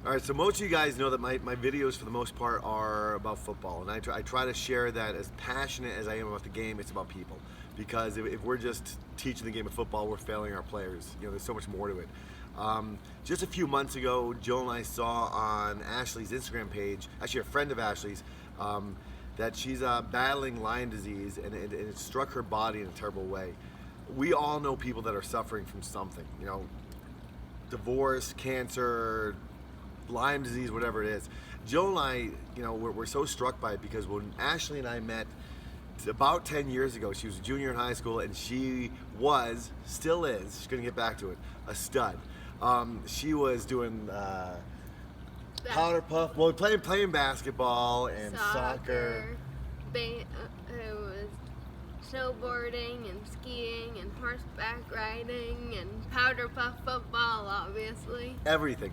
All right, so most of you guys know that my videos for the most part are about football, and I try to share that as passionate as I am about the game. It's about people, because if we're just teaching the game of football, we're failing our players. You know, there's so much more to it. Just a few months ago, Jill and I saw on Ashley's Instagram page, actually a friend of Ashley's, that she's battling Lyme disease, and it struck her body in a terrible way. We all know people that are suffering from something, you know, divorce, cancer, Lyme disease, whatever it is. Jill and I, you know, we're so struck by it because when Ashley and I met about 10 years ago, she was a junior in high school, and she was, still is, she's gonna get back to it, a stud. She was doing powder puff, well, playing basketball and soccer. It was snowboarding and skiing and horseback riding and powder puff football, obviously. Everything.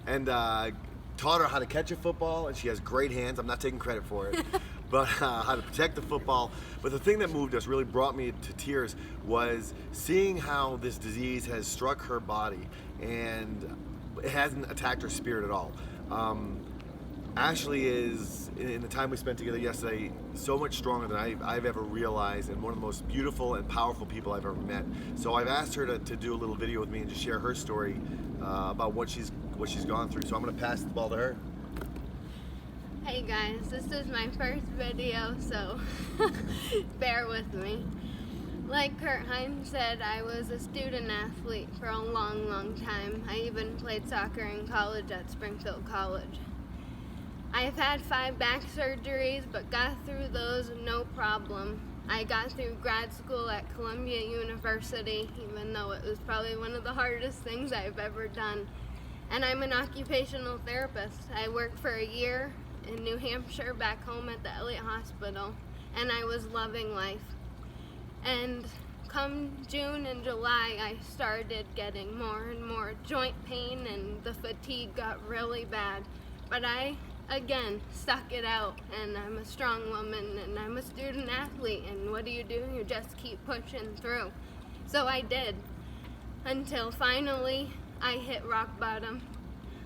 And taught her how to catch a football, and she has great hands. I'm not taking credit for it. But how to protect the football. But the thing that moved us, really brought me to tears, was seeing how this disease has struck her body, and it hasn't attacked her spirit at all. Ashley is, in the time we spent together yesterday, so much stronger than I've ever realized, and one of the most beautiful and powerful people I've ever met. So I've asked her to do a little video with me and just share her story about what she's gone through. So I'm going to pass the ball to her. Hey guys, this is my first video, so bear with me. Like Kurt Hines said, I was a student athlete for a long time. I even played soccer in college at Springfield College. I've had 5 back surgeries, but got through those no problem. I got through grad school at Columbia University, even though it was probably one of the hardest things I've ever done. And I'm an occupational therapist. I worked for a year in New Hampshire back home at the Elliott Hospital, and I was loving life. And come June and July, I started getting more and more joint pain, and the fatigue got really bad. But I, again, stuck it out, and I'm a strong woman, and I'm a student athlete, and what do? You just keep pushing through. So I did, until finally I hit rock bottom.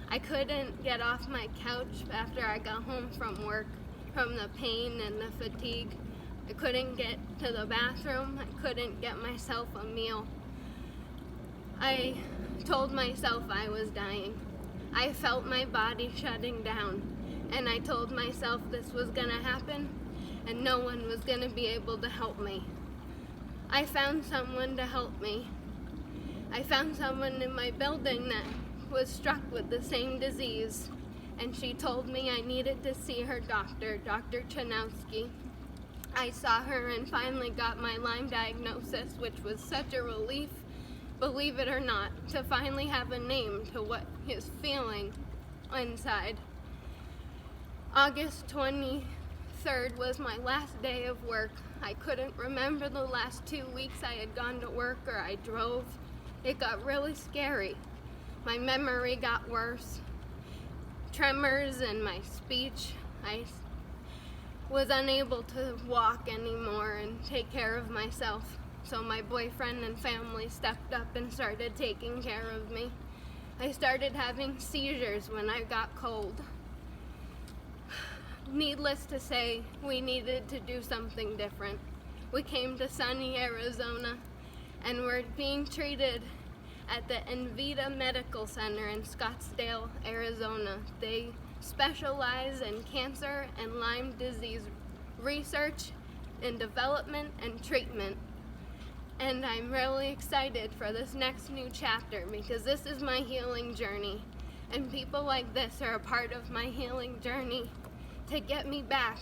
I couldn't get off my couch after I got home from work, from the pain and the fatigue. I couldn't get to the bathroom. I couldn't get myself a meal. I told myself I was dying. I felt my body shutting down, and I told myself this was gonna happen and no one was gonna be able to help me. I found someone to help me. I found someone in my building that was struck with the same disease, and she told me I needed to see her doctor, Dr. Chanowski. I saw her and finally got my Lyme diagnosis, which was such a relief, believe it or not, to finally have a name to what is feeling inside. August 23rd was my last day of work. I couldn't remember the last 2 weeks I had gone to work or I drove. It got really scary. My memory got worse. Tremors in my speech. I was unable to walk anymore and take care of myself. So my boyfriend and family stepped up and started taking care of me. I started having seizures when I got cold. Needless to say, we needed to do something different. We came to sunny Arizona, and we're being treated at the Envita Medical Center in Scottsdale, Arizona. They specialize in cancer and Lyme disease research and development and treatment. And I'm really excited for this next new chapter because this is my healing journey. And people like this are a part of my healing journey to get me back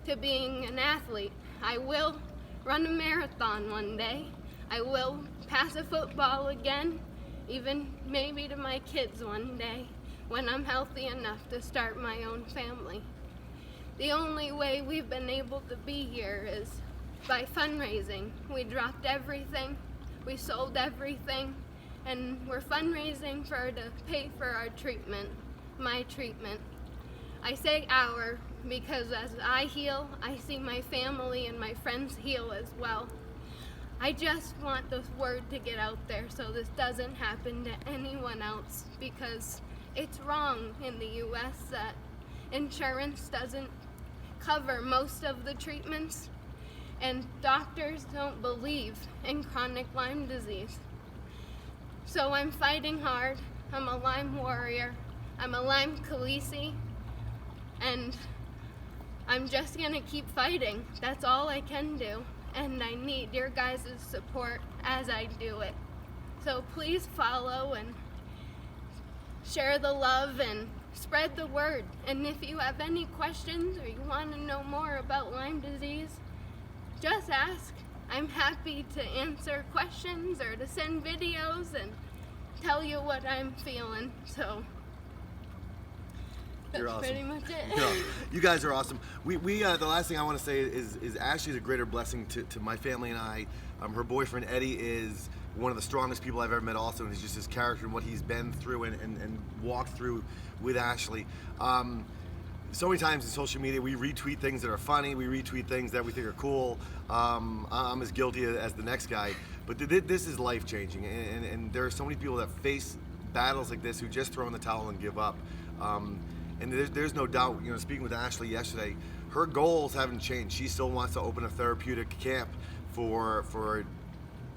to being an athlete. I will run a marathon one day. I will pass a football again, even maybe to my kids one day when I'm healthy enough to start my own family. The only way we've been able to be here is by fundraising. We dropped everything, we sold everything, and we're fundraising to pay for our treatment, my treatment. I say our because as I heal, I see my family and my friends heal as well. I just want this word to get out there so this doesn't happen to anyone else, because It's wrong in the US that insurance doesn't cover most of the treatments, and doctors don't believe in chronic Lyme disease. So I'm fighting hard. I'm a Lyme warrior. I'm a Lyme Khaleesi, and I'm just gonna keep fighting. That's all I can do, and I need your guys' support as I do it. So please follow and share the love and spread the word. And if you have any questions or you want to know more about Lyme disease, just ask. I'm happy to answer questions or to send videos and tell you what I'm feeling. So that's You're awesome. pretty much it. No, you guys are awesome. We the last thing I want to say is Ashley's a greater blessing to my family and I. Her boyfriend Eddie is one of the strongest people I've ever met also, and he's just his character and what he's been through and walked through with Ashley. So many times in social media we retweet things that are funny, we retweet things that we think are cool. I'm as guilty as the next guy, but this is life changing, and there are so many people that face battles like this who just throw in the towel and give up. And there's no doubt, speaking with Ashley yesterday, her goals haven't changed. She still wants to open a therapeutic camp for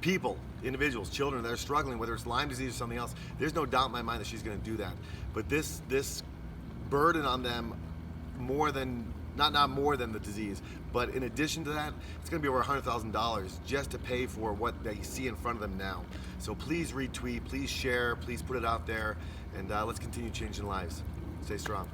people, individuals, children that are struggling, whether it's Lyme disease or something else. There's no doubt in my mind that she's going to do that. But this burden on them, more than not more than the disease, but in addition to that, it's going to be over $100,000 just to pay for what they see in front of them now. So please retweet, please share, please put it out there, and let's continue changing lives. Stay strong.